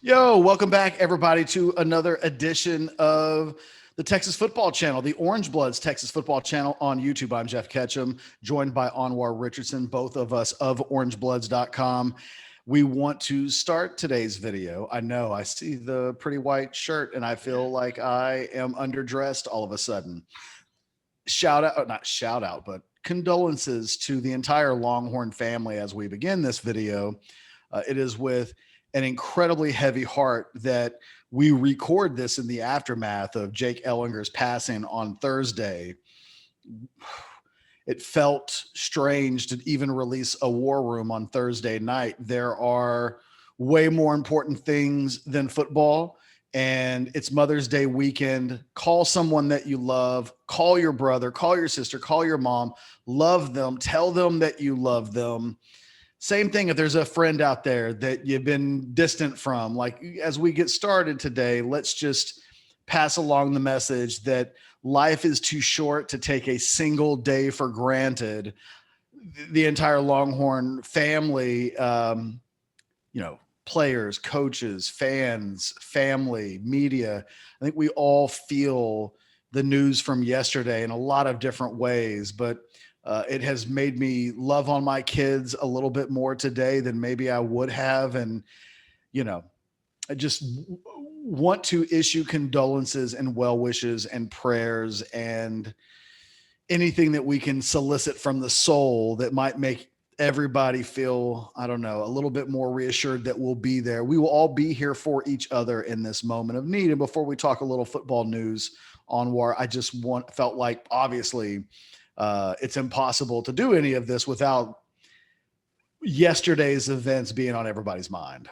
Yo, welcome back, everybody, to another edition of the Texas Football Channel, the Orange Bloods Texas Football Channel on YouTube. I'm Geoff Ketchum, joined by Anwar Richardson, both of us of orangebloods.com. We want to start today's video. I know I see the pretty white shirt and I feel like I am underdressed all of a sudden. Not shout out, but condolences to the entire Longhorn family as we begin this video. It is with an incredibly heavy heart that we record this in the aftermath of Jake Ehlinger's passing on Thursday. It felt strange to even release a war room on Thursday night. There are way more important things than football, and it's Mother's Day weekend. Call someone that you love, call your brother, call your sister, call your mom, love them, tell them that you love them. Same thing if there's a friend out there that you've been distant from. Like, as we get started today, let's just pass along the message that life is too short to take a single day for granted. The entire Longhorn family, players, coaches, fans, family, media, I think we all feel the news from yesterday in a lot of different ways, but it has made me love on my kids a little bit more today than maybe I would have. And, I just want to issue condolences and well wishes and prayers and anything that we can solicit from the soul that might make everybody feel, I don't know, a little bit more reassured that we'll be there. We will all be here for each other in this moment of need. And before we talk a little football news, Anwar, I just felt like, obviously, it's impossible to do any of this without yesterday's events being on everybody's mind.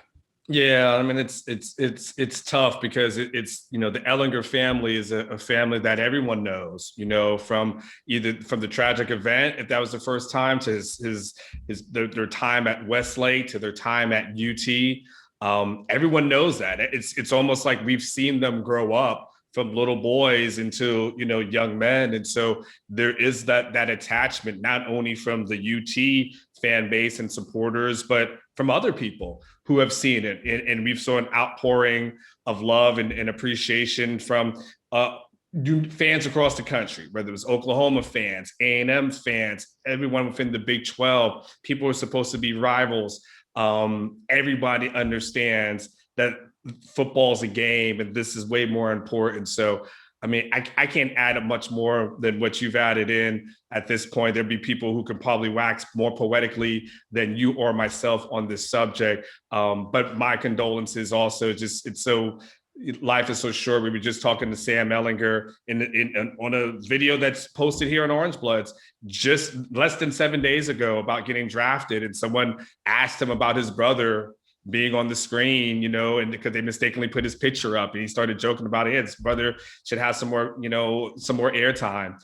Yeah, I mean, it's tough because it's the Ehlinger family is a family that everyone knows, from the tragic event, if that was the first time, to their time at Westlake, to their time at UT. Everyone knows that. It's almost like we've seen them grow up from little boys into young men, and so there is that attachment not only from the UT fan base and supporters, but from other people who have seen it. And we've saw an outpouring of love and appreciation from fans across the country, whether it was Oklahoma fans, A&M fans, everyone within the Big 12, people who are supposed to be rivals. Everybody understands that football is a game and this is way more important. So, I mean, I can't add much more than what you've added in at this point. There'd be people who could probably wax more poetically than you or myself on this subject. But my condolences also, life is so short. We were just talking to Sam Ehlinger on a video that's posted here on Orange Bloods just less than 7 days ago about getting drafted. And someone asked him about his brother being on the screen, and because they mistakenly put his picture up, and he started joking about it. His brother should have some more airtime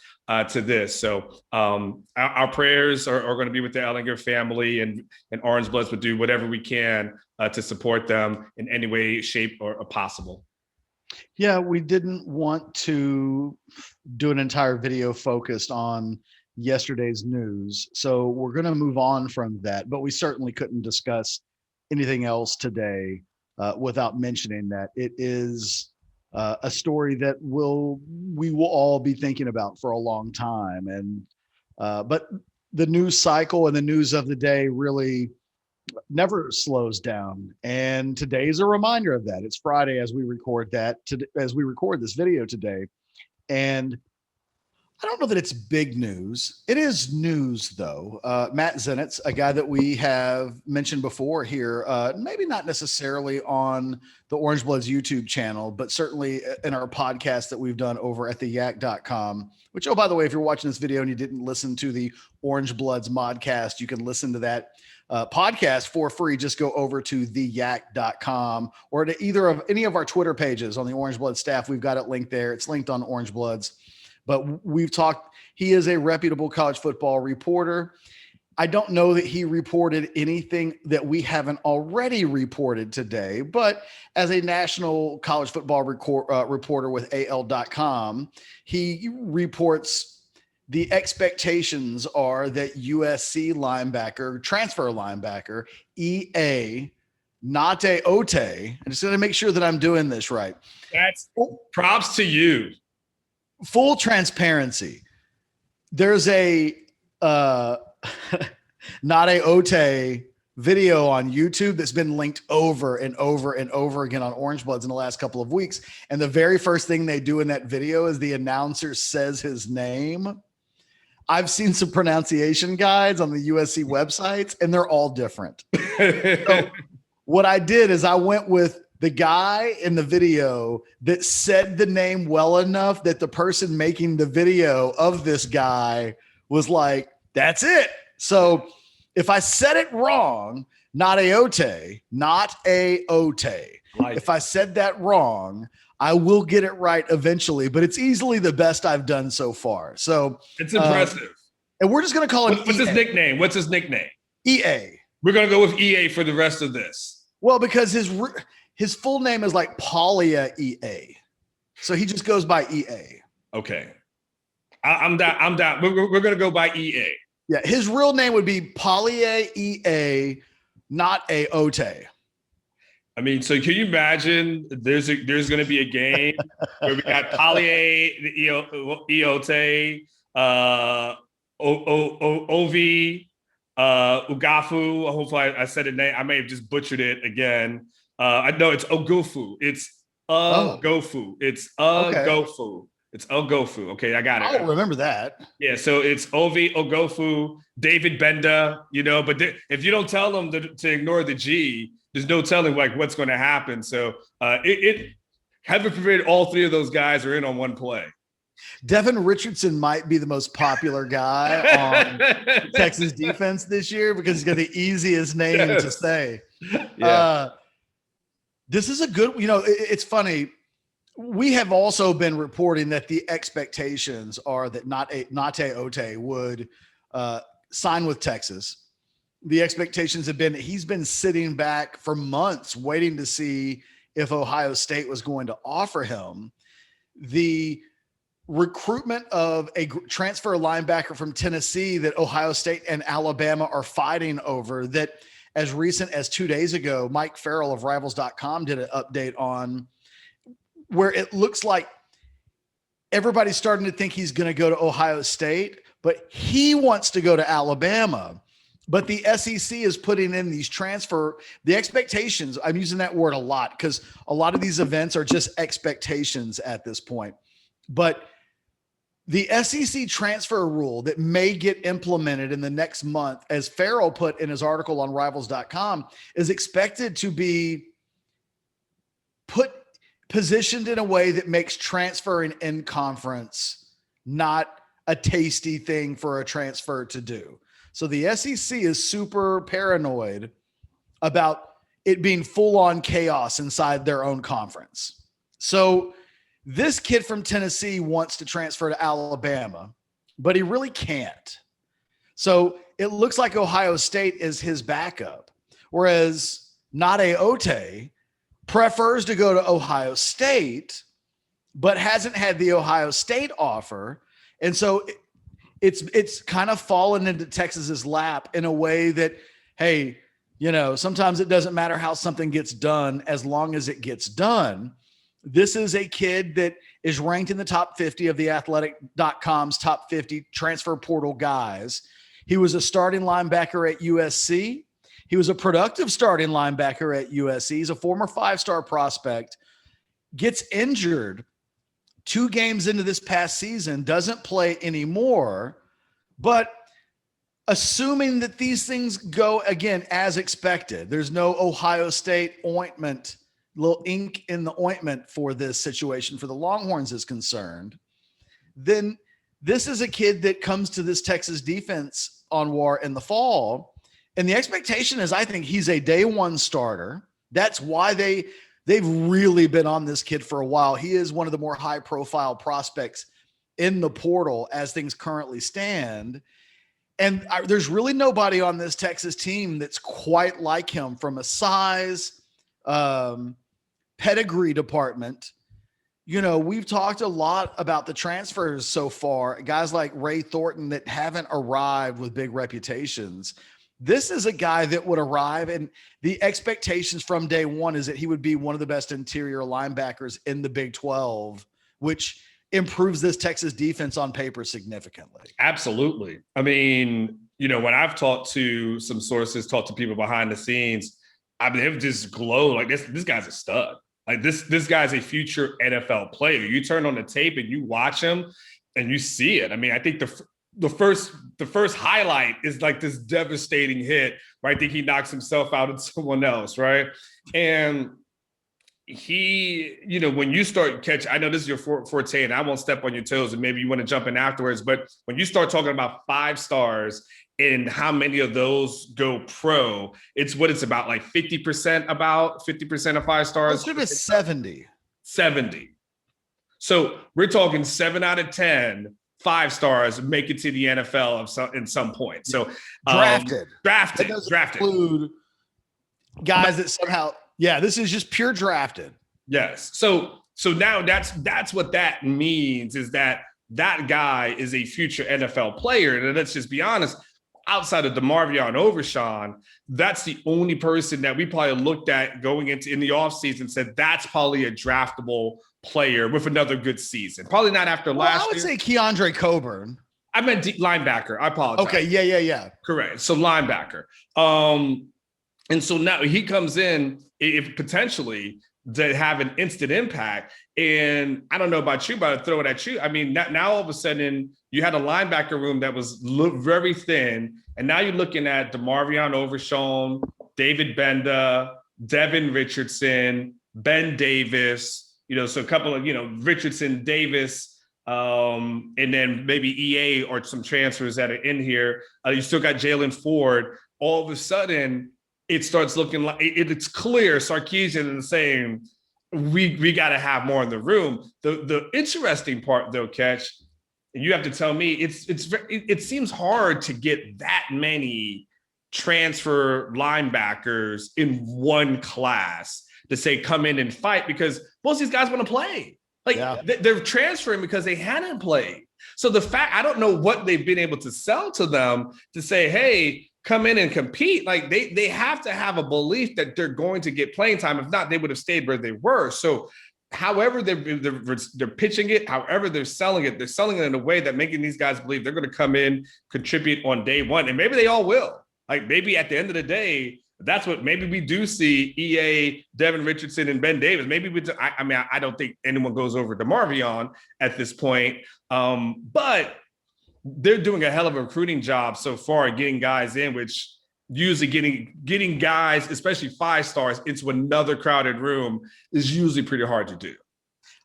to this. So our prayers are going to be with the Ehlinger family, and Orange Bloods would do whatever we can to support them in any way, shape, or possible. Yeah, we didn't want to do an entire video focused on yesterday's news, so we're going to move on from that, but we certainly couldn't discuss anything else today without mentioning that it is a story that we will all be thinking about for a long time. And but the news cycle and the news of the day really never slows down. And today is a reminder of that. It's Friday as we record this video today. And I don't know that it's big news. It is news, though. Matt Zenitz, a guy that we have mentioned before here, maybe not necessarily on the Orange Bloods YouTube channel, but certainly in our podcast that we've done over at theyak.com, which, oh, by the way, if you're watching this video and you didn't listen to the Orange Bloods modcast, you can listen to that podcast for free. Just go over to theyak.com or to any of our Twitter pages on the Orange Bloods staff. We've got it linked there. It's linked on Orange Bloods. But we've talked, he is a reputable college football reporter. I don't know that he reported anything that we haven't already reported today, but as a national college football reporter with AL.com, he reports the expectations are that USC transfer linebacker, EA Gaoteote. I'm just going to make sure that I'm doing this right. That's props to you. Full transparency. There's a Gaoteote video on YouTube that's been linked over and over and over again on Orange Bloods in the last couple of weeks. And the very first thing they do in that video is the announcer says his name. I've seen some pronunciation guides on the USC websites, and they're all different. So what I did is I went with the guy in the video that said the name well enough that the person making the video of this guy was like, that's it. So if I said it wrong, not Gaoteote. If I said that wrong, I will get it right eventually, but it's easily the best I've done so far. So it's impressive. And we're just going to call him What's his nickname? What's his nickname? EA. We're going to go with EA for the rest of this. Well, because his full name is like Palaie EA. So he just goes by EA. Okay. I'm down. We're going to go by EA. Yeah, his real name would be Palaie EA, not Gaoteote. I mean, so can you imagine there's going to be a game where we got Palaie Gaoteote, Ovi, Ugafu. Hopefully I said the name. I may have just butchered it again. I know it's Ogofu. It's Gofu. It's Gofu. It's Ogofu. Okay, I got it. I don't remember that. Yeah, so it's Ovi, Ogofu, David Benda, but if you don't tell them to ignore the G, there's no telling like what's going to happen. So heaven forbid all three of those guys are in on one play. Devin Richardson might be the most popular guy on Texas defense this year because he's got the easiest name to say. Yeah. This is a good, it's funny. We have also been reporting that the expectations are that Gaoteote would sign with Texas. The expectations have been that he's been sitting back for months waiting to see if Ohio State was going to offer him. The recruitment of a transfer linebacker from Tennessee that Ohio State and Alabama are fighting over, that as recent as 2 days ago, Mike Farrell of Rivals.com did an update on, where it looks like everybody's starting to think he's going to go to Ohio State, but he wants to go to Alabama. But the SEC is putting in these the expectations. I'm using that word a lot because a lot of these events are just expectations at this point. But the SEC transfer rule that may get implemented in the next month, as Farrell put in his article on Rivals.com, is expected to be positioned in a way that makes transferring in conference not a tasty thing for a transfer to do. So the SEC is super paranoid about it being full-on chaos inside their own conference. So this kid from Tennessee wants to transfer to Alabama, but he really can't. So it looks like Ohio State is his backup, whereas Gaoteote prefers to go to Ohio State, but hasn't had the Ohio State offer. And so it's kind of fallen into Texas's lap in a way that, hey, sometimes it doesn't matter how something gets done as long as it gets done. This is a kid that is ranked in the top 50 of the athletic.com's top 50 transfer portal guys. He was a starting linebacker at USC. He was a productive starting linebacker at USC. He's a former 5-star prospect, gets injured 2 games into this past season, doesn't play anymore. But assuming that these things go again as expected, there's no Ohio State ointment, little ink in the ointment for this situation for the Longhorns is concerned, then this is a kid that comes to this Texas defense, Anwar, in the fall. And the expectation is, I think he's a day one starter. That's why they've really been on this kid for a while. He is one of the more high profile prospects in the portal as things currently stand. And there's really nobody on this Texas team that's quite like him from a size, pedigree department. We've talked a lot about the transfers so far, guys like Ray Thornton that haven't arrived with big reputations. This is a guy that would arrive, and the expectations from day one is that he would be one of the best interior linebackers in the Big 12, which improves this Texas defense on paper significantly. Absolutely. I mean, when I've talked to some sources, talked to people behind the scenes, I mean, they've just glowed like this guy's a stud. Like this guy's a future NFL player. You turn on the tape and you watch him and you see it. I mean, I think the first highlight is like this devastating hit where I think he knocks himself out and someone else, right? And he, when you start catch, I know this is your forte and I won't step on your toes and maybe you want to jump in afterwards, but when you start talking about 5 stars and how many of those go pro, it's what it's about, like 50% of 5 stars. Closer to 70. 70. So we're talking 7 out of 10 5 stars make it to the NFL in some point. So drafted. Include guys that somehow, this is just pure drafted. Yes. So now that's what that means, is that guy is a future NFL player. And let's just be honest, outside of DeMarvion Overshawn, that's the only person that we probably looked at going into in the offseason and said that's probably a draftable player with another good season. Probably not after last year. I would say Keandre Coburn. I meant linebacker. I apologize. Okay, yeah. Correct. So linebacker. And so now he comes in, if potentially to have an instant impact. And I don't know about you, but I'll throw it at you. I mean, now all of a sudden you had a linebacker room that was very thin. And now you're looking at DeMarvion Overshawn, David Benda, Devin Richardson, Ben Davis, so a couple of, Richardson, Davis, and then maybe EA or some transfers that are in here. You still got Jalen Ford. All of a sudden, it starts looking like it's clear Sarkisian is saying we got to have more in the room. The interesting part, though, Ketch, and you have to tell me, it seems hard to get that many transfer linebackers in one class to say come in and fight, because most of these guys want to play. They're transferring because they hadn't played. So the fact, I don't know what they've been able to sell to them to say, hey, come in and compete. Like they have to have a belief that they're going to get playing time. If not, they would have stayed where they were. So however they're pitching it, however they're selling it in a way that making these guys believe they're going to come in, contribute on day one. And maybe they all will. Like maybe at the end of the day, that's what maybe we do see EA, Devin Richardson, and Ben Davis. Maybe I don't think anyone goes over DeMarvion at this point. But they're doing a hell of a recruiting job so far, getting guys in, which usually getting guys, especially 5 stars, into another crowded room is usually pretty hard to do.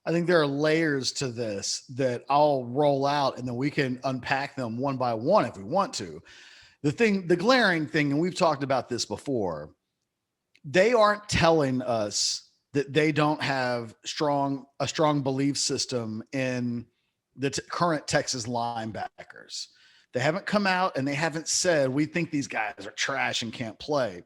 I think there are layers to this that I'll roll out and then we can unpack them one by one if we want to. The glaring thing, and we've talked about this before, they aren't telling us that they don't have a strong belief system in the current Texas linebackers. They haven't come out and they haven't said, we think these guys are trash and can't play.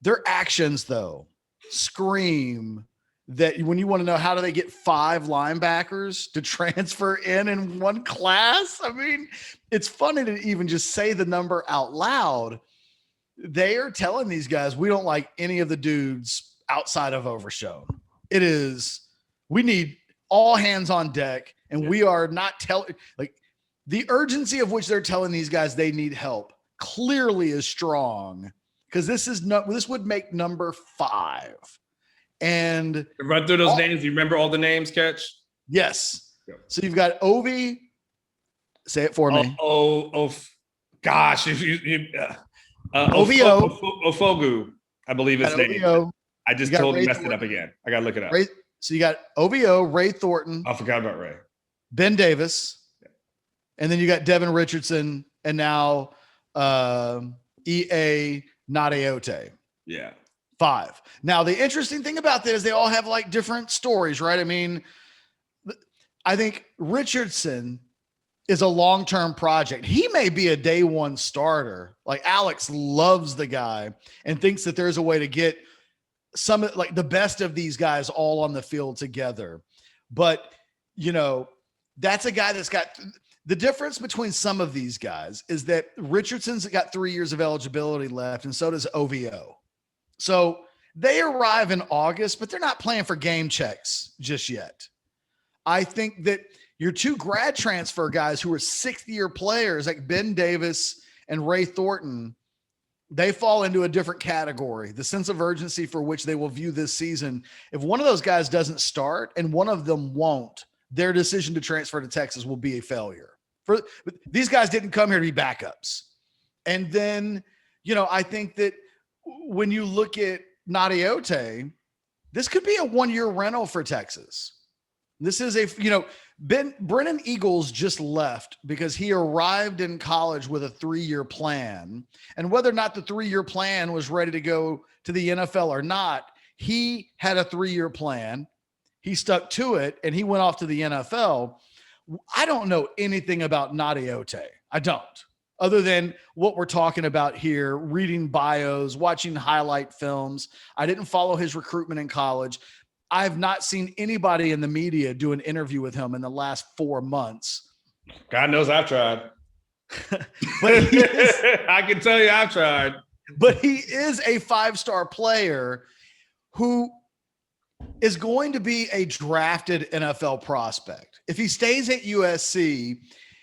Their actions, though, scream that when you want to know how do they get 5 linebackers to transfer in one class. I mean, it's funny to even just say the number out loud. They are telling these guys, we don't like any of the dudes outside of Overshown. It is, we need all hands on deck. And we are not telling, like, the urgency of which they're telling these guys they need help clearly is strong, because this would make number 5. And run through those names. You remember all the names, Ketch? Yes. Yep. So you've got Ovi. Say it for me. Gosh. OVO. Ofogu, I believe his name. OVO. I just totally messed it up again. I got to look it up. So you got OVO, Ray Thornton. I forgot about Ray. Ben Davis. And then you got Devin Richardson and now EA Nadeote. Yeah. 5. Now, the interesting thing about that is they all have like different stories, right? I mean, I think Richardson is a long-term project. He may be a day one starter. Like Alex loves the guy and thinks that there's a way to get some, like the best of these guys all on the field together. But, that's a guy that's got The difference between some of these guys is that Richardson's got 3 years of eligibility left, and so does OVO. So they arrive in August, but they're not playing for game checks just yet. I think that your two grad transfer guys who are 6th-year players like Ben Davis and Ray Thornton, they fall into a different category. The sense of urgency for which they will view this season. If one of those guys doesn't start and one of them won't, their decision to transfer to Texas will be a failure. These guys didn't come here to be backups. And then, I think that when you look at Gaoteote, this could be a 1-year rental for Texas. This is Brennan Eagles just left because he arrived in college with a 3-year plan. And whether or not the 3-year plan was ready to go to the NFL or not, he had a 3-year plan. He stuck to it and he went off to the NFL. I don't know anything about Gaoteote. I don't, other than what we're talking about here, reading bios, watching highlight films. I didn't follow his recruitment in college. I've not seen anybody in the media do an interview with him in the last 4 months. God knows I've tried. But I can tell you I've tried. But he is a 5-star player who is going to be a drafted NFL prospect. If he stays at USC,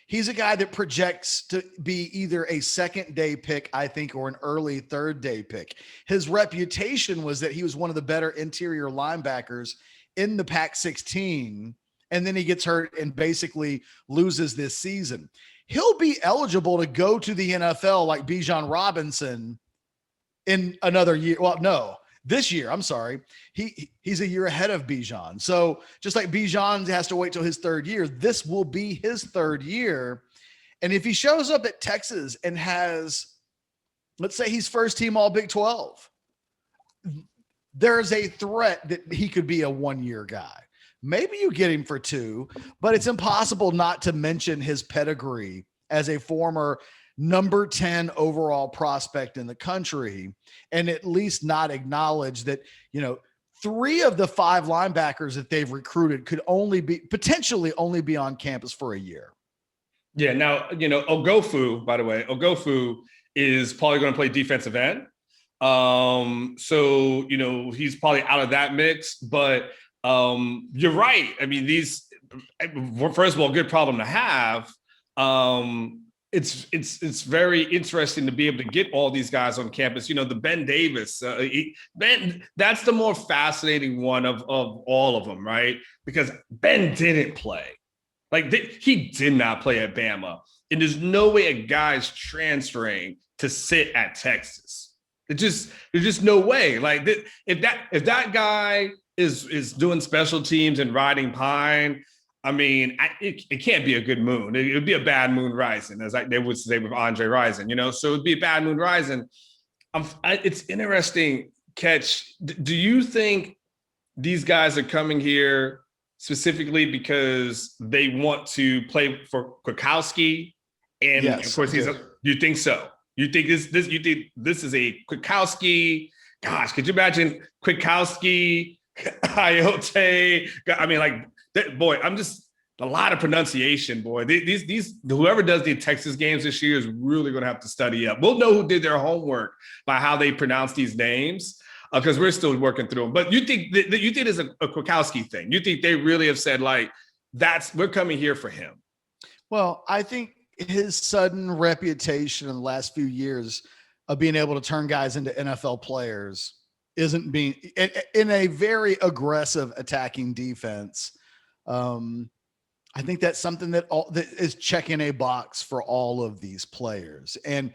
he's a guy that projects to be either a 2nd-day pick, I think, or an early 3rd-day pick. His reputation was that he was one of the better interior linebackers in the Pac-16, and then he gets hurt and basically loses this season. He'll be eligible to go to the NFL like Bijan Robinson in another year. Well, no. This year, I'm sorry, he's a year ahead of Bijan. So just like Bijan has to wait till his 3rd year, this will be his 3rd year. And if he shows up at Texas and has, let's say he's first team all Big 12, there's a threat that he could be a 1-year guy. Maybe you get him for 2, but it's impossible not to mention his pedigree as a former number 10 overall prospect in the country, and at least not acknowledge that, 3 of the 5 linebackers that they've recruited could potentially only be on campus for a year. Yeah. Now, Ogofu, by the way, is probably going to play defensive end. So, he's probably out of that mix, but you're right. I mean, first of all, good problem to have. It's very interesting to be able to get all these guys on campus. The Ben Davis, that's the more fascinating one of all of them, right? Because Ben didn't play. He did not play at Bama. And there's no way a guy's transferring to sit at Texas. There's just no way. If that guy is doing special teams and riding pine, I mean, it can't be a good moon. It would be a bad moon rising, as they would say with Andre Rison, so it'd be a bad moon rising. It's interesting, Ketch. Do you think these guys are coming here specifically because they want to play for Kwiatkowski? And yes, of course, you think so? You think you think this is a Kwiatkowski? Gosh, could you imagine Kwiatkowski, Gaoteote? I mean, boy, I'm just a lot of pronunciation, boy. These whoever does the Texas games this year is really going to have to study up. We'll know who did their homework by how they pronounce these names, because we're still working through them. But you think it's a Kwiatkowski thing? You think they really have said we're coming here for him? Well, I think his sudden reputation in the last few years of being able to turn guys into NFL players isn't being in a very aggressive attacking defense. I think that's something that is checking a box for all of these players. And,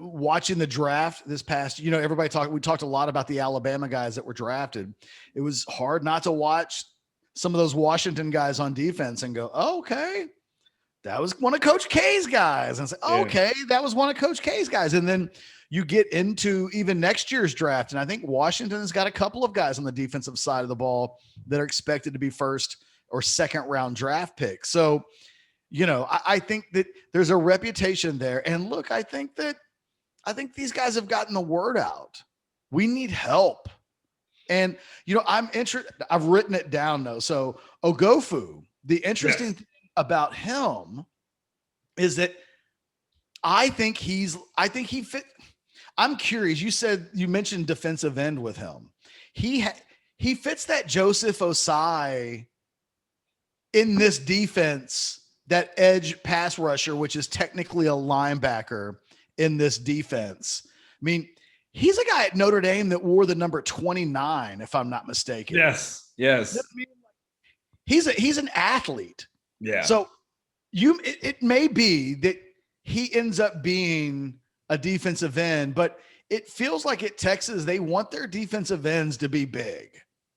watching the draft this past, we talked a lot about the Alabama guys that were drafted. It was hard not to watch some of those Washington guys on defense and go, oh, okay, that was one of Coach K's guys. And say, okay, that was one of Coach K's guys. And then you get into even next year's draft. And I think Washington's got a couple of guys on the defensive side of the ball that are expected to be first or 2nd round draft picks. So, I think that there's a reputation there. And look, I think these guys have gotten the word out. We need help. And, I'm interested. I've written it down though. So Ogofu, the interesting thing about him is that I think he fit. I'm curious. You mentioned defensive end with him. He fits that Joseph Osai in this defense, that edge pass rusher, which is technically a linebacker in this defense. I mean, he's a guy at Notre Dame that wore the number 29, if I'm not mistaken. Yes. You know what I mean? He's an athlete. Yeah. So it may be that he ends up being a defensive end, but it feels like at Texas, they want their defensive ends to be big.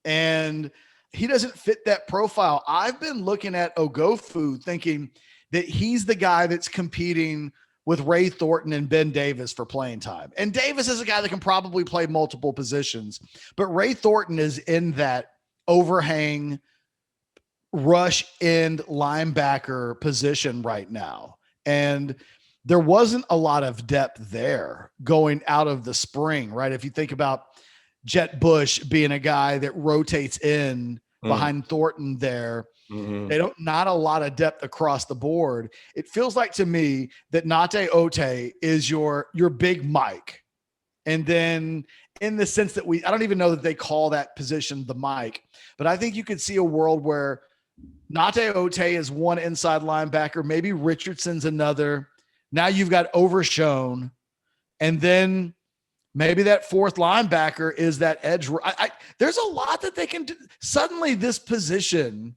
And he doesn't fit that profile. I've been looking at Ogofu thinking that he's the guy that's competing with Ray Thornton and Ben Davis for playing time. And Davis is a guy that can probably play multiple positions, but Ray Thornton is in that overhang rush end linebacker position right now. And there wasn't a lot of depth there going out of the spring, right? If you think about Jet Bush being a guy that rotates in behind Thornton there, not a lot of depth across the board. It feels like to me that Nate Ote is your big Mike. And then in the sense that I don't even know that they call that position the Mike, but I think you could see a world where Nate Ote is one inside linebacker, maybe Richardson's another. Now you've got Overshone, and then maybe that fourth linebacker is that edge. There's a lot that they can do. Suddenly this position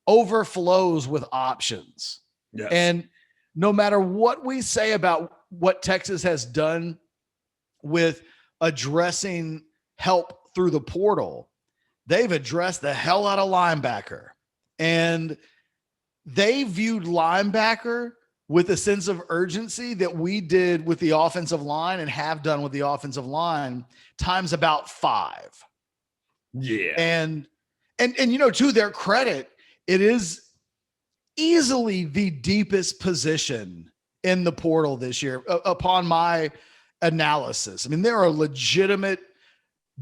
overflows with options. Yes. And no matter what we say about what Texas has done with addressing help through the portal, they've addressed the hell out of linebacker. And they viewed linebacker with a sense of urgency that we did with the offensive line and have done with the offensive line times about 5. Yeah. And to their credit, it is easily the deepest position in the portal this year upon my analysis. I mean, there are legitimate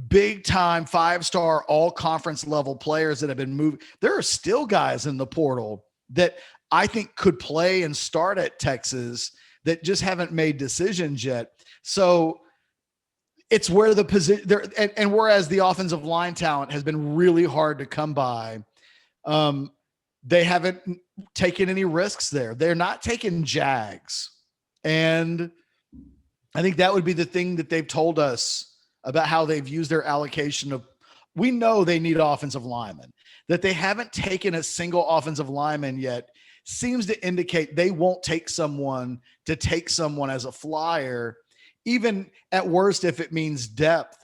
big time 5-star all conference level players that have been moved. There are still guys in the portal that I think could play and start at Texas that just haven't made decisions yet. So it's where the position there, and whereas the offensive line talent has been really hard to come by, they haven't taken any risks there. They're not taking Jags. And I think that would be the thing that they've told us about how they've used their allocation of, we know they need offensive linemen. That they haven't taken a single offensive lineman yet seems to indicate they won't take someone to take someone as a flyer, even at worst, if it means depth.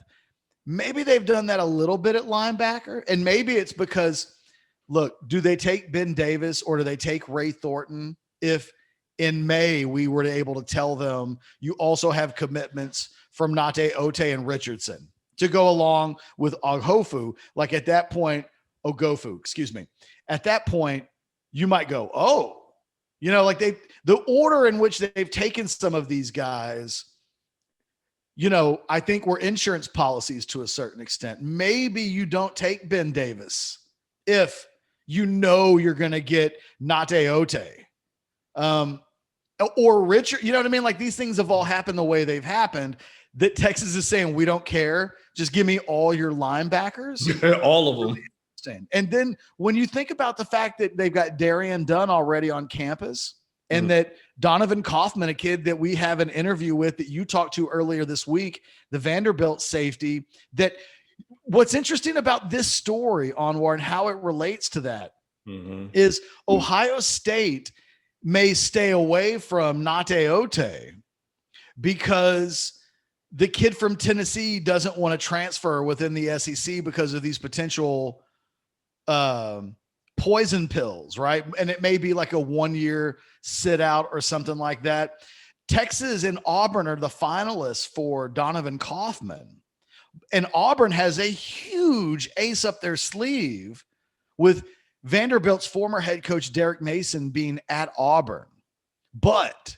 Maybe they've done that a little bit at linebacker, and maybe it's because, look, do they take Ben Davis or do they take Ray Thornton? If in May we were able to tell them you also have commitments from Nate Ote and Richardson to go along with Ogofu, like at that point, at that point, you might go, oh, like the order in which they've taken some of these guys, I think were insurance policies to a certain extent. Maybe you don't take Ben Davis if you're going to get Nate Ote. Or Richard, you know what I mean? Like these things have all happened the way they've happened, that Texas is saying, we don't care. Just give me all your linebackers. All of them. And then when you think about the fact that they've got Darian Dunn already on campus, and that Donovan Kaufman, a kid that we have an interview with that you talked to earlier this week, the Vanderbilt safety, that what's interesting about this story, Anwar, and how it relates to that is Ohio State may stay away from Nate Ote because the kid from Tennessee doesn't want to transfer within the SEC because of these potential poison pills, right? And it may be like a 1-year sit out or something like that. Texas and Auburn are the finalists for Donovan Kaufman. And Auburn has a huge ace up their sleeve with Vanderbilt's former head coach Derek Mason being at Auburn. But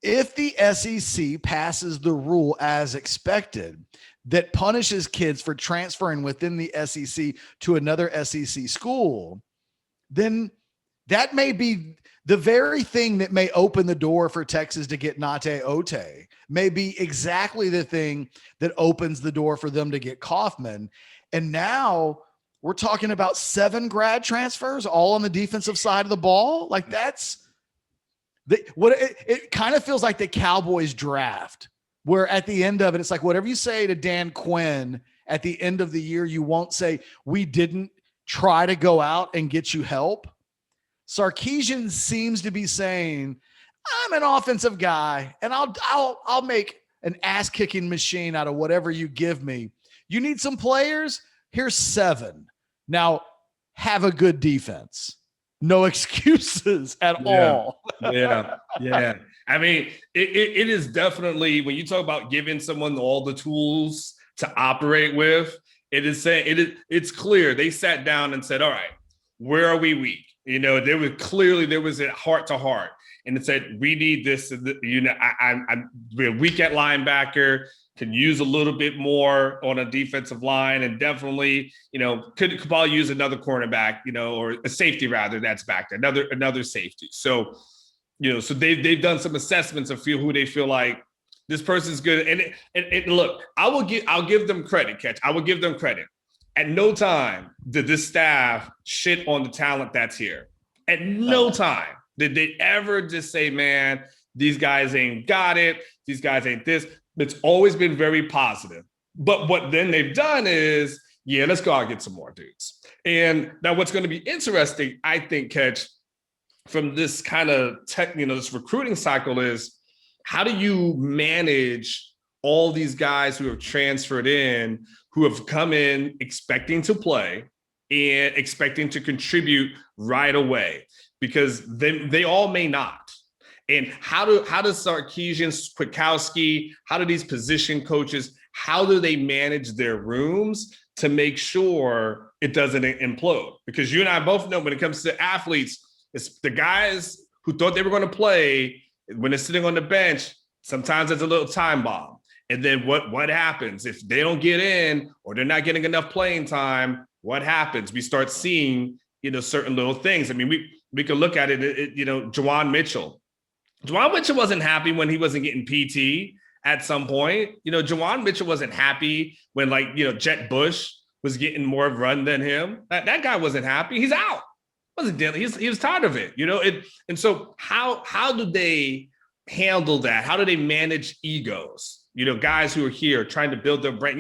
if the SEC passes the rule as expected that punishes kids for transferring within the SEC to another SEC school, then that may be the very thing that may open the door for Texas to get Nate Ote, may be exactly the thing that opens the door for them to get Kaufman. And now we're talking about 7 grad transfers all on the defensive side of the ball. Like that's it kind of feels like the Cowboys draft, where at the end of it, it's like whatever you say to Dan Quinn at the end of the year, you won't say, we didn't try to go out and get you help. Sarkisian seems to be saying, I'm an offensive guy and I'll make an ass kicking machine out of whatever you give me. You need some players? Here's 7. Now have a good defense. No excuses at all. Yeah. I mean, it is definitely, when you talk about giving someone all the tools to operate with, it's clear. They sat down and said, all right, where are we weak? There was a heart to heart, and it said, we need this. We're weak at linebacker, can use a little bit more on a defensive line, and definitely, could probably use another cornerback, or a safety rather, that's back there, another safety. So, so they've done some assessments of who they feel like this person's good. And look, I'll give them credit, Ketch. I will give them credit. At no time did this staff shit on the talent that's here. At no time did they ever just say, man, these guys ain't got it. These guys ain't this. It's always been very positive. But what then they've done is, yeah, let's go out and get some more dudes. And now what's going to be interesting, I think, Ketch, from this kind of this recruiting cycle is, how do you manage all these guys who have transferred in, who have come in expecting to play and expecting to contribute right away, because they all may not. And how does Sarkisian, Kwiatkowski, how do these position coaches, how do they manage their rooms to make sure it doesn't implode? Because you and I both know when it comes to athletes, it's the guys who thought they were going to play, when they're sitting on the bench, sometimes it's a little time bomb. And then what happens if they don't get in, or they're not getting enough playing time? What happens? We start seeing, certain little things. I mean, we could look at it, Juwan Mitchell. Juwan Mitchell wasn't happy when he wasn't getting PT at some point. Juwan Mitchell wasn't happy when, Jet Bush was getting more run than him. That guy wasn't happy. He's out. Wasn't dealing. He was tired of it, And so how do they handle that? How do they manage egos? Guys who are here trying to build their brand,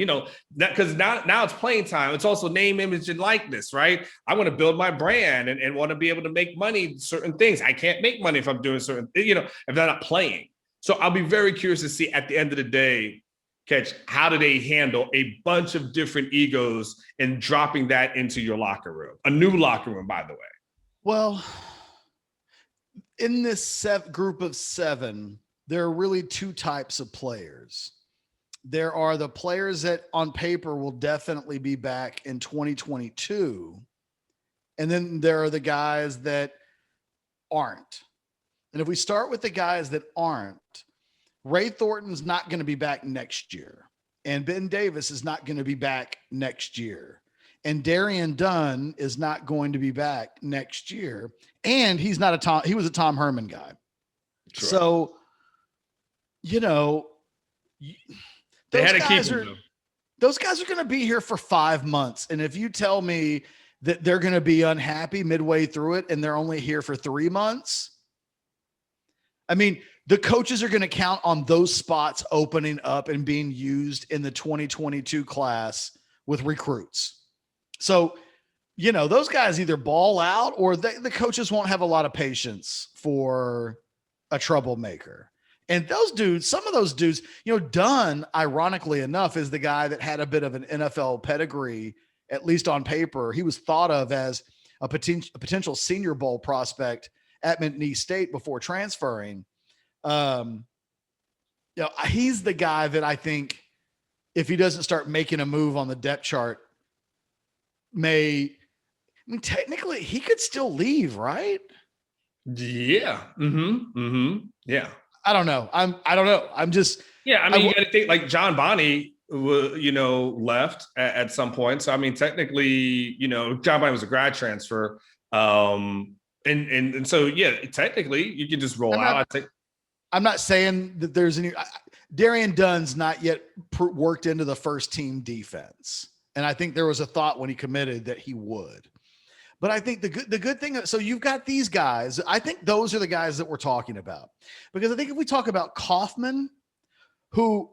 because now it's playing time. It's also name, image, and likeness, right? I want to build my brand and want to be able to make money, certain things. I can't make money if I'm doing certain, if they're not playing. So I'll be very curious to see at the end of the day, Ketch, how do they handle a bunch of different egos and dropping that into your locker room? A new locker room, by the way. Well, in this group of 7, there are really 2 types of players. There are the players that on paper will definitely be back in 2022. And then there are the guys that aren't. And if we start with the guys that aren't, Ray Thornton's not going to be back next year. And Ben Davis is not going to be back next year. And Darian Dunn is not going to be back next year. And he was a Tom Herman guy. Sure. So, those guys are going to be here for 5 months. And if you tell me that they're going to be unhappy midway through it and they're only here for 3 months, I mean, the coaches are going to count on those spots opening up and being used in the 2022 class with recruits. So, those guys either ball out or the coaches won't have a lot of patience for a troublemaker. And those dudes, some of those dudes, Dunn, ironically enough, is the guy that had a bit of an NFL pedigree, at least on paper. He was thought of as a potential Senior Bowl prospect at McNeese State before transferring. He's the guy that I think, if he doesn't start making a move on the depth chart, technically he could still leave, right? Yeah. Yeah. I don't know. I don't know. I'm just. Yeah. I mean, you got to think like John Bonney, left at some point. So, I mean, technically, John Bonney was a grad transfer. And And so, yeah, technically you can just roll out. I'm not saying that there's any. Darian Dunn's not yet worked into the first team defense, and I think there was a thought when he committed that he would. But I think the good thing. So you've got these guys. I think those are the guys that we're talking about, because I think if we talk about Kaufman, who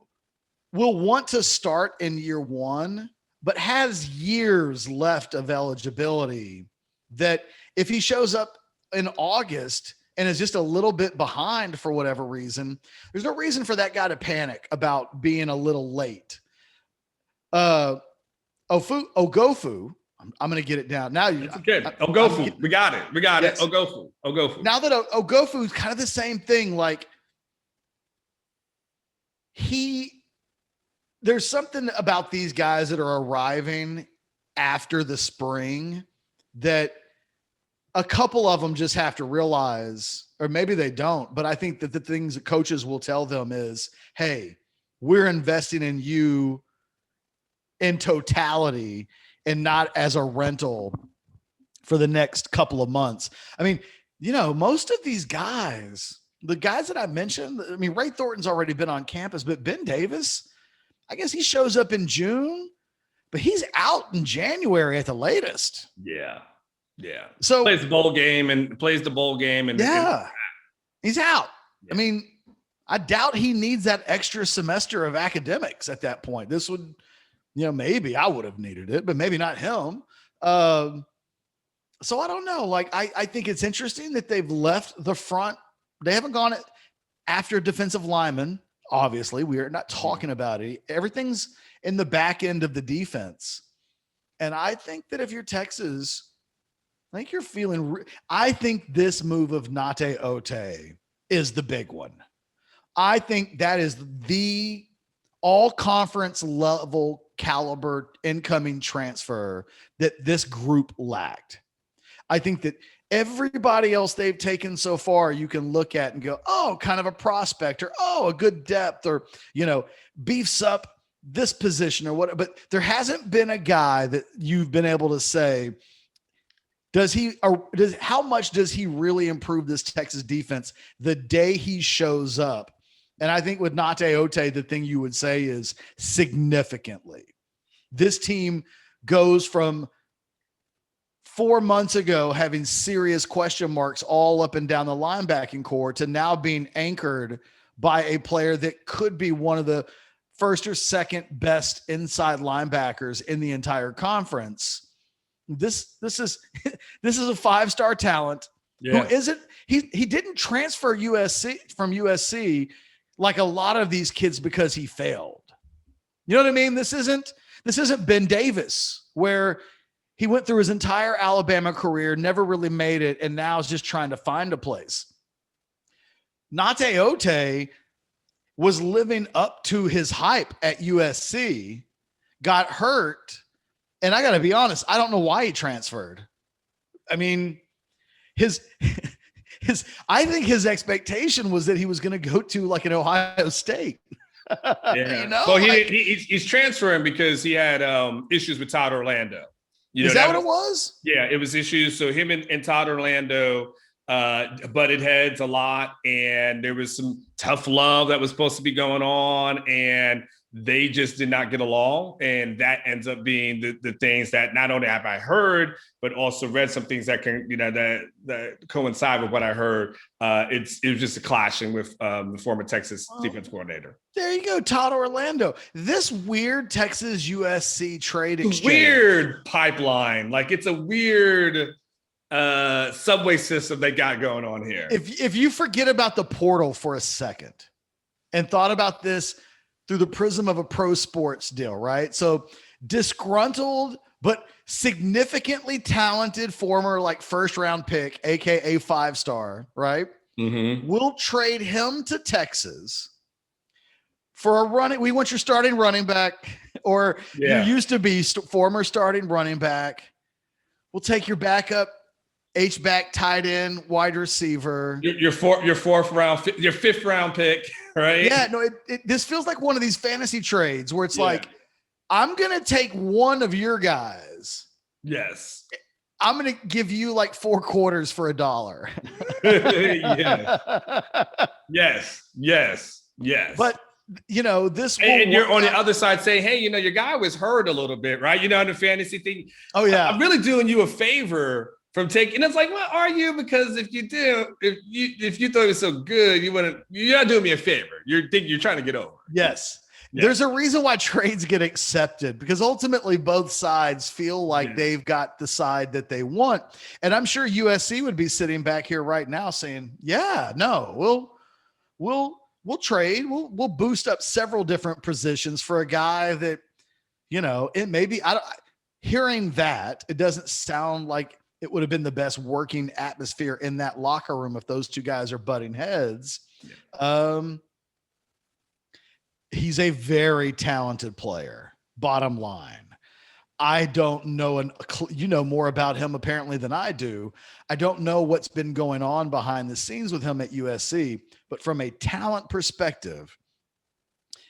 will want to start in year one, but has years left of eligibility, that if he shows up in August and is just a little bit behind for whatever reason, there's no reason for that guy to panic about being a little late. Ogofu, I'm going to get it down now. That's good. Ogofu, we got it. Yes. Ogofu. Now that Ogofu is kind of the same thing, like there's something about these guys that are arriving after the spring that a couple of them just have to realize, or maybe they don't, but I think that the things that coaches will tell them is, hey, we're investing in you in totality and not as a rental for the next couple of months. I mean, most of these guys, the guys that I mentioned, I mean, Ray Thornton's already been on campus, but Ben Davis, I guess he shows up in June, but he's out in January at the latest. Yeah. Yeah. So plays the bowl game and he's out. Yeah. I mean, I doubt he needs that extra semester of academics at that point. This would, maybe I would have needed it, but maybe not him. So I don't know. Like, I think it's interesting that they've left the front. They haven't gone after defensive linemen. Obviously, we are not talking about it. Everything's in the back end of the defense. And I think that if you're Texas, I think this move of Nate Ote is the big one. I think that is the all conference level caliber incoming transfer that this group lacked. I think that everybody else they've taken so far, you can look at and go, oh, kind of a prospect, or, oh, a good depth, or, beefs up this position or what. But there hasn't been a guy that you've been able to say, how much does he really improve this Texas defense the day he shows up? And I think with Nate Ote, the thing you would say is significantly. This team goes from 4 months ago having serious question marks all up and down the linebacking core to now being anchored by a player that could be one of the first or second best inside linebackers in the entire conference. This is a 5-star talent who isn't, he didn't transfer from USC like a lot of these kids because he failed. You know what I mean? This isn't Ben Davis, where he went through his entire Alabama career, never really made it, and now is just trying to find a place. Nate Ote was living up to his hype at USC, got hurt, and I got to be honest, I don't know why he transferred. I mean, I think his expectation was that he was going to go to like an Ohio State. Yeah. Well, he's transferring because he had issues with Todd Orlando. Is that what it was? Yeah, it was issues. So him and Todd Orlando butted heads a lot, and there was some tough love that was supposed to be going on, and they just did not get along. And that ends up being the things that not only have I heard, but also read some things that can, that coincide with what I heard. It was just a clashing with the former Texas defense coordinator. There you go, Todd Orlando. This weird Texas USC trade exchange. Weird pipeline. Like, it's a weird subway system they got going on here. If you forget about the portal for a second and thought about this through the prism of a pro sports deal, right? So disgruntled, but significantly talented former first round pick, AKA 5-star, right? Mm-hmm. We'll trade him to Texas for a running. We want your starting running back, or you used to be former starting running back. We'll take your backup H-back, tight end, wide receiver. Your fifth round pick, right? Yeah, no, this feels like one of these fantasy trades where it's like, I'm going to take one of your guys. Yes. I'm going to give you like 4 quarters for $1. Yes. But this will and you're on the out. other side saying, hey, your guy was hurt a little bit, right? On the fantasy thing. Oh yeah. I'm really doing you a favor from taking. And it's like, well, are you? Because if you thought it was so good, you're not doing me a favor. You're trying to get over. Yes. There's a reason why trades get accepted, because ultimately both sides feel like they've got the side that they want. And I'm sure USC would be sitting back here right now saying, yeah, no, we'll trade. We'll boost up several different positions for a guy that, it maybe hearing that, it doesn't sound like it would have been the best working atmosphere in that locker room if those two guys are butting heads. He's a very talented player. Bottom line, I don't know, and more about him apparently than I do. I don't know what's been going on behind the scenes with him at USC, but from a talent perspective,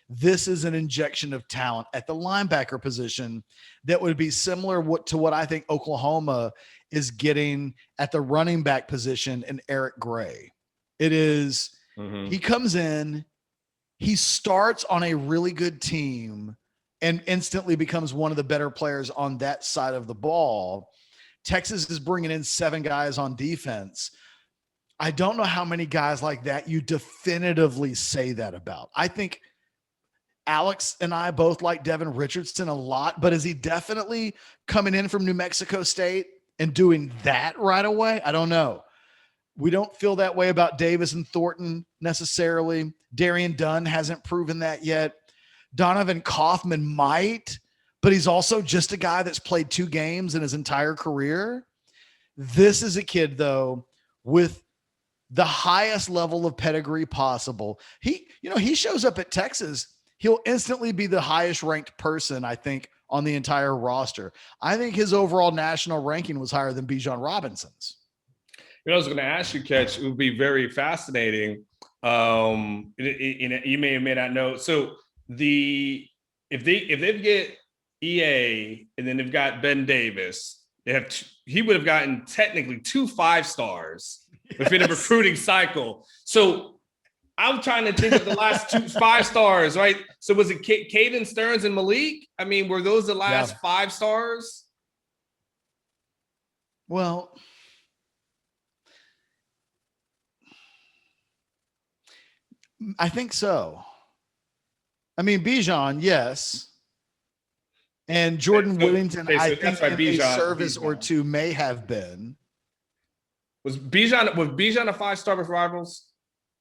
this is an injection of talent at the linebacker position that would be similar to what I think Oklahoma is getting at the running back position in Eric Gray. It is, he comes in, he starts on a really good team and instantly becomes one of the better players on that side of the ball. Texas is bringing in 7 guys on defense. I don't know how many guys like that you definitively say that about. I think Alex and I both like Devin Richardson a lot, but is he definitely coming in from New Mexico State and doing that right away? I don't know. We don't feel that way about Davis and Thornton necessarily. Darian Dunn hasn't proven that yet. Donovan Kaufman might, but he's also just a guy that's played 2 games in his entire career. This is a kid, though, with the highest level of pedigree possible. He shows up at Texas, he'll instantly be the highest ranked person, I think, on the entire roster. I think his overall national ranking was higher than Bijan Robinson's. I was going to ask you, Ketch, it would be very fascinating. You may or may not know. So if they get EA and then they've got Ben Davis, he would have gotten technically 2 5-stars within a recruiting cycle. So I'm trying to think of the last 2 5-stars, right? So was it Caden Stearns and Malik? I mean, were those the last 5 stars? Well, I think so. I mean, Bijan, yes. And Jordan Whittington, I think a service or 2 may have been. Was Bijan a 5-star with Rivals?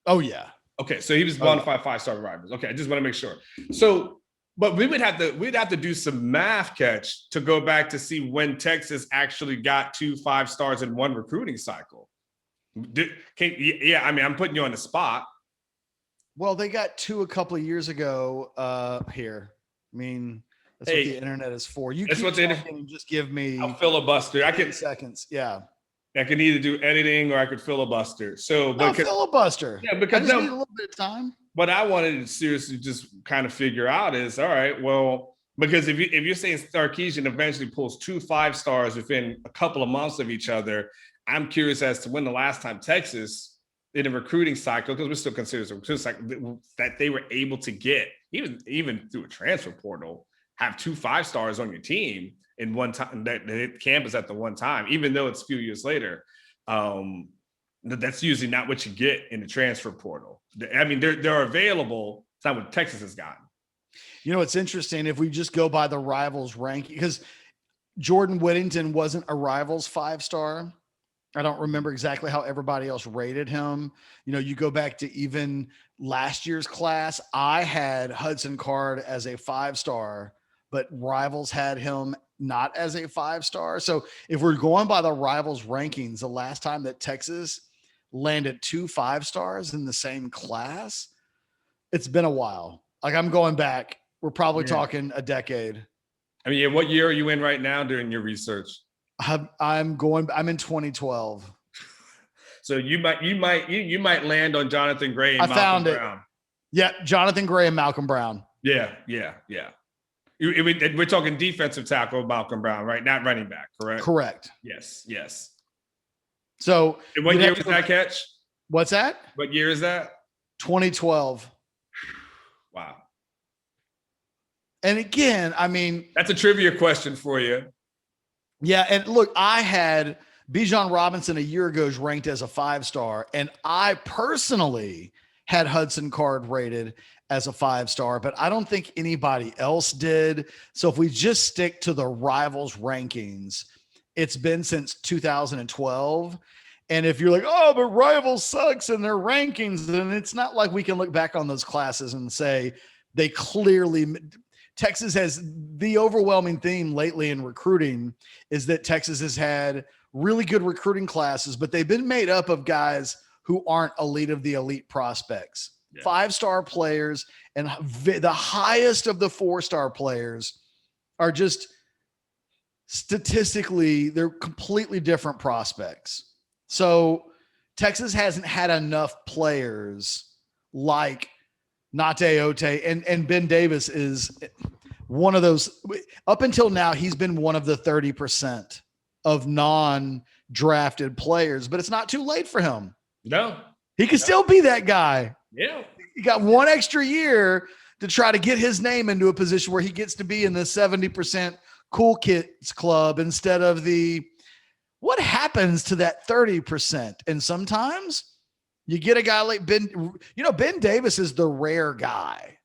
Oh, yeah. Okay, so he was bona fide 5-star with Rivals. Okay, I just want to make sure. So, but we'd have to do some math, Ketch, to go back to see when Texas actually got 2 5-stars in one recruiting cycle. I'm putting you on the spot. Well, they got 2 a couple of years ago. Here, I mean, that's what the internet is for. You keep talking and just give me. I'll filibuster. 30 seconds. Yeah. I can either do editing or I could filibuster. So, filibuster. Yeah, because I just need a little bit of time. What I wanted to seriously just kind of figure out is, all right, well, because if you're saying Sarkisian eventually pulls 2 5-stars within a couple of months of each other, I'm curious as to when the last time Texas in a recruiting cycle, because we're still considered a recruiting cycle, that they were able to get, even through a transfer portal, have 2 5-stars on your team in one time, that hit campus at the one time, even though it's a few years later. That's usually not what you get in the transfer portal. I mean, they're available. It's not what Texas has gotten. It's interesting if we just go by the Rivals ranking, because Jordan Whittington wasn't a Rivals 5-star. I don't remember exactly how everybody else rated him. You go back to even last year's class, I had Hudson Card as a 5-star, but Rivals had him not as a 5-star. So if we're going by the Rivals rankings, the last time that Texas landed 2 5-stars in the same class, it's been a while. Like, I'm going back. We're probably talking a decade. I mean, what year are you in right now during your research? I'm in 2012. So you might land on Jonathan Gray and Malcolm Brown. Yeah, Jonathan Gray and Malcolm Brown. Yeah. We're talking defensive tackle, Malcolm Brown, right? Not running back, correct? Correct. Yes, yes. So and what year was that catch? What's that? What year is that? 2012. Wow. And again, I mean, that's a trivia question for you. Yeah. And look, I had Bijan Robinson a year ago ranked as a 5-star, and I personally had Hudson Card rated as a 5-star, but I don't think anybody else did. So if we just stick to the Rivals rankings, it's been since 2012. And if you're like, oh, but Rivals sucks in their rankings, then it's not like we can look back on those classes and say they clearly. Texas has the overwhelming theme lately in recruiting is that Texas has had really good recruiting classes, but they've been made up of guys who aren't elite of the elite prospects. Yeah. 5-star players and the highest of the 4-star players are just statistically, they're completely different prospects. So Texas hasn't had enough players like Gaoteote and Ben Davis is one of those. Up until now, he's been one of the 30% of non-drafted players, but it's not too late for him. No, he can still be that guy. Yeah. He got one extra year to try to get his name into a position where he gets to be in the 70% cool kids club instead of the, what happens to that 30%? And sometimes you get a guy like Ben, Ben Davis is the rare guy.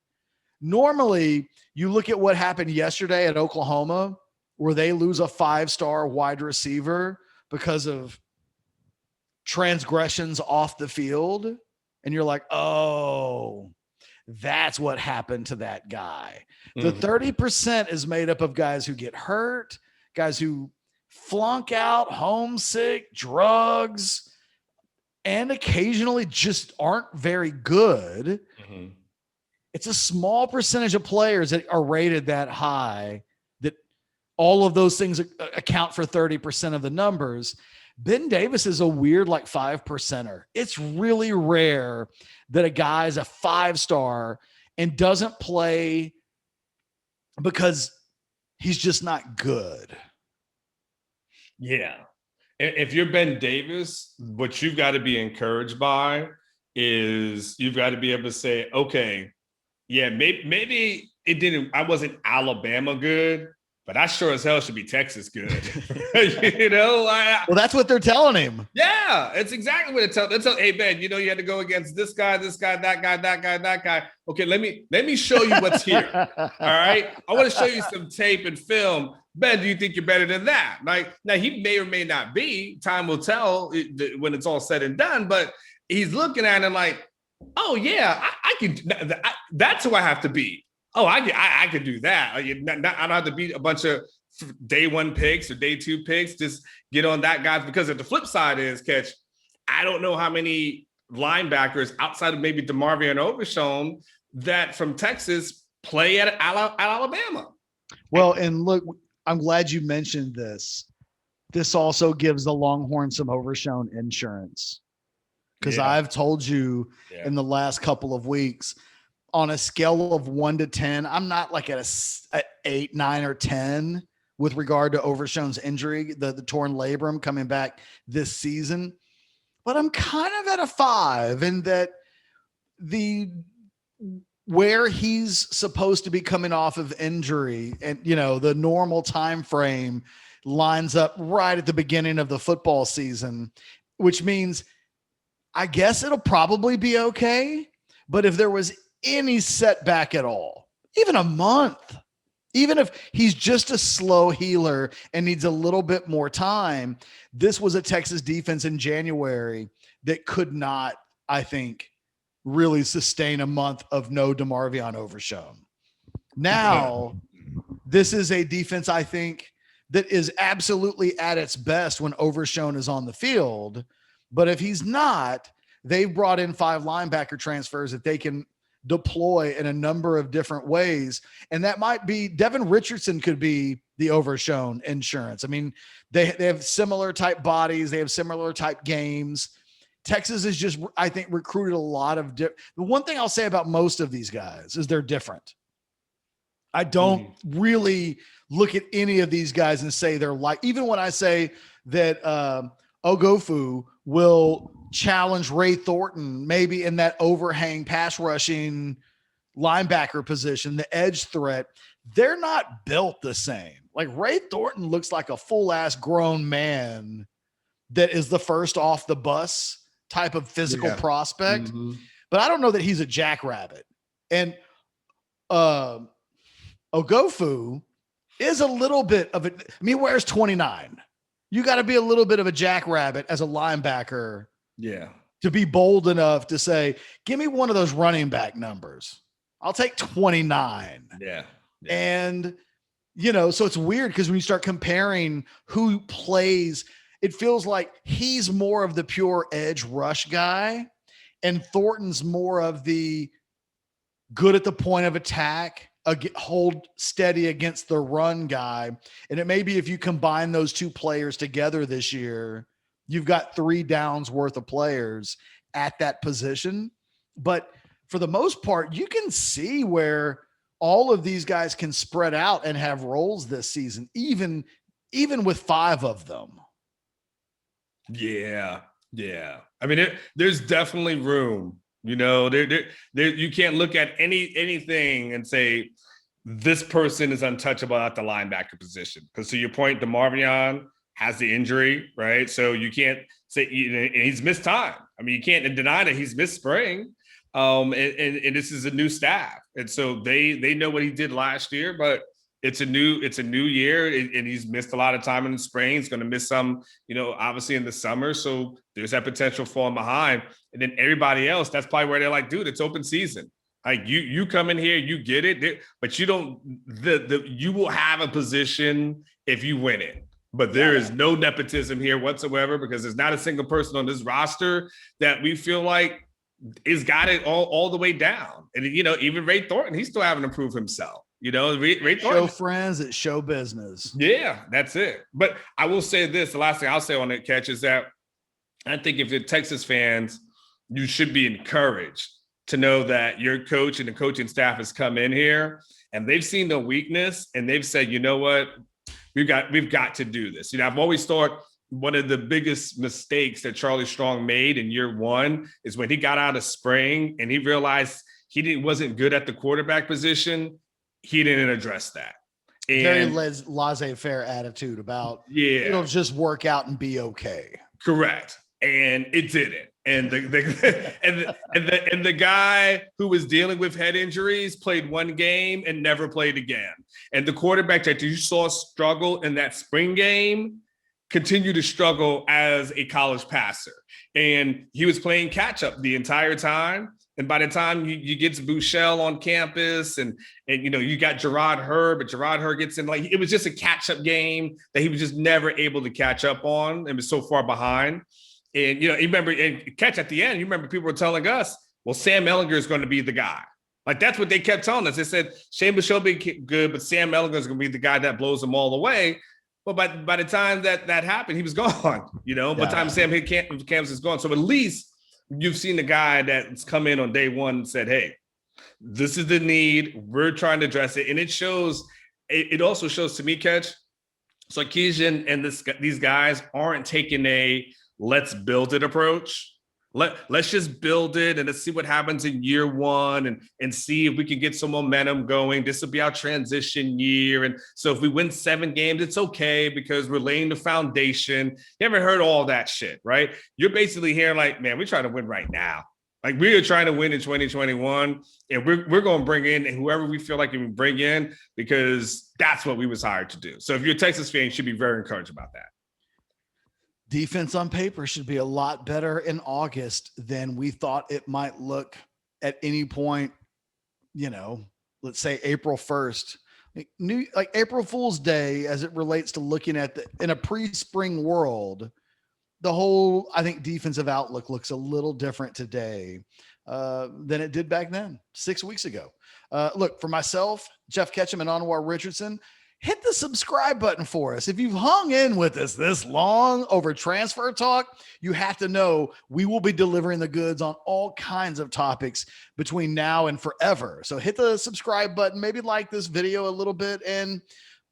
Normally you look at what happened yesterday at Oklahoma, where they lose a 5-star wide receiver because of transgressions off the field. And you're like, oh, that's what happened to that guy. The 30% is made up of guys who get hurt, guys who flunk out, homesick, drugs, and occasionally just aren't very good. Mm-hmm. It's a small percentage of players that are rated that high that all of those things account for 30% of the numbers. Ben Davis is a weird, like 5%er. It's really rare that a guy is a 5-star and doesn't play because he's just not good. Yeah. If you're Ben Davis, what you've got to be encouraged by is you've got to be able to say, okay, yeah, maybe it didn't, I wasn't Alabama good, but I sure as hell should be Texas good. Well, that's what they're telling him. Yeah, it's exactly what they're telling. Hey, Ben, you had to go against this guy, that guy. Okay, let me show you what's here. All right, I want to show you some tape and film. Ben, do you think you're better than that? Like, now he may or may not be. Time will tell when it's all said and done. But he's looking at him like, oh yeah, I can. That's who I have to be. Oh, I could do that. I don't have to beat a bunch of day 1 picks or day 2 picks. Just get on that guy. Because the flip side is, Ketch, I don't know how many linebackers outside of maybe DeMarvion Overshown that from Texas play at Alabama. Well, and look, I'm glad you mentioned this. This also gives the Longhorns some Overshown insurance. Because I've told you in the last couple of weeks, on a scale of 1 to 10, I'm not like at a 8, 9, or 10 with regard to Overshown's injury, the torn labrum coming back this season. But I'm kind of at a 5 in that where he's supposed to be coming off of injury and, the normal time frame lines up right at the beginning of the football season, which means I guess it'll probably be okay. But if there was any setback at all, even a month, even if he's just a slow healer and needs a little bit more time, this was a Texas defense in January that could not, I think, really sustain a month of no DeMarvion Overshown. Now, this is a defense, I think, that is absolutely at its best when Overshown is on the field. But if he's not, they've brought in 5 linebacker transfers that they can deploy in a number of different ways. And that might be Devin Richardson could be the Overshown insurance. I mean, they have similar type bodies. They have similar type games. Texas is just, I think, recruited a lot of the one thing I'll say about most of these guys is they're different. I don't really look at any of these guys and say they're like, even when I say that Ogofu will challenge Ray Thornton, maybe in that overhang pass rushing linebacker position, the edge threat, they're not built the same. Like Ray Thornton looks like a full ass grown man that is the first off the bus type of physical prospect. But I don't know that he's a jackrabbit. And Ogofu is a little bit of a, I mean, he wears 29. You got to be a little bit of a jackrabbit as a linebacker. Yeah. To be bold enough to say, give me one of those running back numbers. I'll take 29. Yeah. And, you know, so it's weird because when you start comparing who plays, it feels like he's more of the pure edge rush guy and Thornton's more of the good at the point of attack, hold steady against the run guy. And it may be if you combine those two players together this year, you've got 3 downs worth of players at that position. But for the most part, you can see where all of these guys can spread out and have roles this season, even with 5 of them. Yeah. Yeah. I mean, there's definitely room, you know, there, you can't look at anything and say, this person is untouchable at the linebacker position. Because to your point, DeMarvion has the injury, right? So you can't say, and he's missed time. I mean, you can't deny that he's missed spring. And this is a new staff. And so they know what he did last year, but it's a new year, and he's missed a lot of time in the spring. He's going to miss some, you know, obviously in the summer. So there's that potential falling behind. And then everybody else, that's probably where they're like, dude, it's open season. Like you come in here, you get it, but you don't, you will have a position if you win it. But there is no nepotism here whatsoever, because there's not a single person on this roster that we feel like is got it all the way down. And, you know, even Ray Thornton, he's still having to prove himself. You know, Ray Thornton. Show friends at show business. Yeah, that's it. But I will say this, the last thing I'll say on that, Catch, is that I think if you're Texas fans, you should be encouraged to know that your coach and the coaching staff has come in here and they've seen the weakness and they've said, you know what, we've got to do this. You know, I've always thought one of the biggest mistakes that Charlie Strong made in year 1 is when he got out of spring and he realized wasn't good at the quarterback position. He didn't address that. And very laissez-faire attitude about, it'll just work out and be okay. Correct. And it didn't. And the guy who was dealing with head injuries played 1 game and never played again. And the quarterback that you saw struggle in that spring game continued to struggle as a college passer. And he was playing catch up the entire time. And by the time you get to Bouchel on campus and you know, you got Gerard Herb, but Gerard Herb gets in, like, it was just a catch-up game that he was just never able to catch up on and was so far behind. And, you know, you remember, and Catch, at the end, you remember people were telling us, well, Sam Ehlinger is going to be the guy. Like, that's what they kept telling us. They said, Shane Bouchel be good, but Sam Ehlinger is going to be the guy that blows them all away. But by the time that happened, he was gone, you know, by the time Sam hit campus is gone. So at least you've seen the guy that's come in on day 1 and said, hey, this is the need. We're trying to address it. And it shows, it also shows to me, Catch, Sarkisian and these guys aren't taking a let's build it approach. Let's just build it and let's see what happens in year 1 and see if we can get some momentum going. This will be our transition year. And so if we win 7 games, it's okay because we're laying the foundation. You ever heard all that shit, right? You're basically hearing like, man, we're trying to win right now. Like, we are trying to win in 2021, and we're going to bring in whoever we feel like we can bring in, because that's what we was hired to do. So if you're a Texas fan, you should be very encouraged about that. Defense on paper should be a lot better in August than we thought it might look at any point, you know, let's say April 1st. Like April Fool's Day, as it relates to looking at in a pre-spring world, the whole, I think, defensive outlook looks a little different today than it did back then, 6 weeks ago. Look, for myself, Geoff Ketchum and Anwar Richardson, hit the subscribe button for us. If you've hung in with us this long over transfer talk, you have to know we will be delivering the goods on all kinds of topics between now and forever. So hit the subscribe button, maybe like this video a little bit, and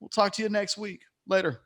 we'll talk to you next week. Later.